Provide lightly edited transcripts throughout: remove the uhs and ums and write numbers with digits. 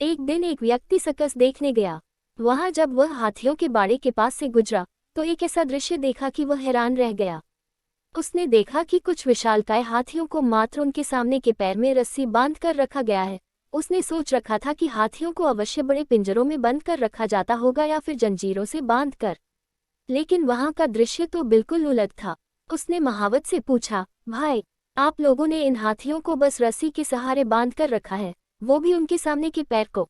एक दिन एक व्यक्ति सर्कस देखने गया। वहां जब वह हाथियों के बाड़े के पास से गुजरा तो एक ऐसा दृश्य देखा कि वह हैरान रह गया। उसने देखा कि कुछ विशालकाय हाथियों को मात्र उनके सामने के पैर में रस्सी बांध कर रखा गया है। उसने सोच रखा था कि हाथियों को अवश्य बड़े पिंजरों में बंद कर रखा जाता होगा या फिर जंजीरों से बांध कर, लेकिन वहां का दृश्य तो बिल्कुल उलट था। उसने महावत से पूछा, भाई, आप लोगों ने इन हाथियों को बस रस्सी के सहारे बांध कर रखा है, वो भी उनके सामने के पैर को।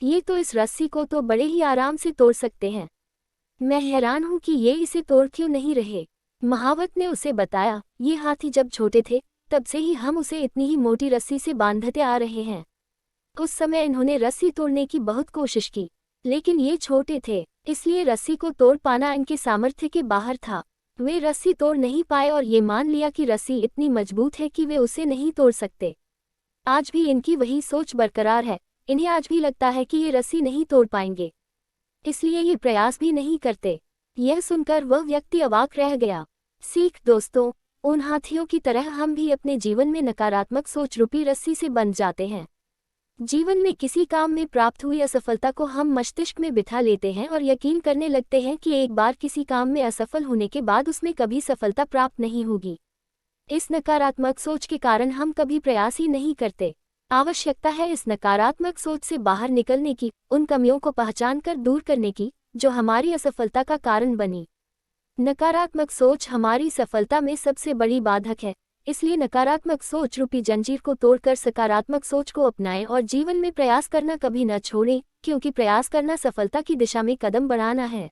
ये तो इस रस्सी को तो बड़े ही आराम से तोड़ सकते हैं। मैं हैरान हूं कि ये इसे तोड़ क्यों नहीं रहे। महावत ने उसे बताया, ये हाथी जब छोटे थे तब से ही हम उसे इतनी ही मोटी रस्सी से बांधते आ रहे हैं। उस समय इन्होंने रस्सी तोड़ने की बहुत कोशिश की, लेकिन ये छोटे थे, इसलिए रस्सी को तोड़ पाना इनके सामर्थ्य के बाहर था। वे रस्सी तोड़ नहीं पाए और ये मान लिया कि रस्सी इतनी मजबूत है कि वे उसे नहीं तोड़ सकते। आज भी इनकी वही सोच बरकरार है। इन्हें आज भी लगता है कि ये रस्सी नहीं तोड़ पाएंगे, इसलिए ये प्रयास भी नहीं करते। यह सुनकर वह व्यक्ति अवाक रह गया। सीख दोस्तों, उन हाथियों की तरह हम भी अपने जीवन में नकारात्मक सोच रूपी रस्सी से बंध जाते हैं। जीवन में किसी काम में प्राप्त हुई असफलता को हम मस्तिष्क में बिठा लेते हैं और यकीन करने लगते हैं कि एक बार किसी काम में असफल होने के बाद उसमें कभी सफलता प्राप्त नहीं होगी। इस नकारात्मक सोच के कारण हम कभी प्रयास ही नहीं करते। आवश्यकता है इस नकारात्मक सोच से बाहर निकलने की, उन कमियों को पहचान कर दूर करने की जो हमारी असफलता का कारण बनी। नकारात्मक सोच हमारी सफलता में सबसे बड़ी बाधक है, इसलिए नकारात्मक सोच रूपी जंजीर को तोड़कर सकारात्मक सोच को अपनाएं और जीवन में प्रयास करना कभी न छोड़ें, क्योंकि प्रयास करना सफलता की दिशा में कदम बढ़ाना है।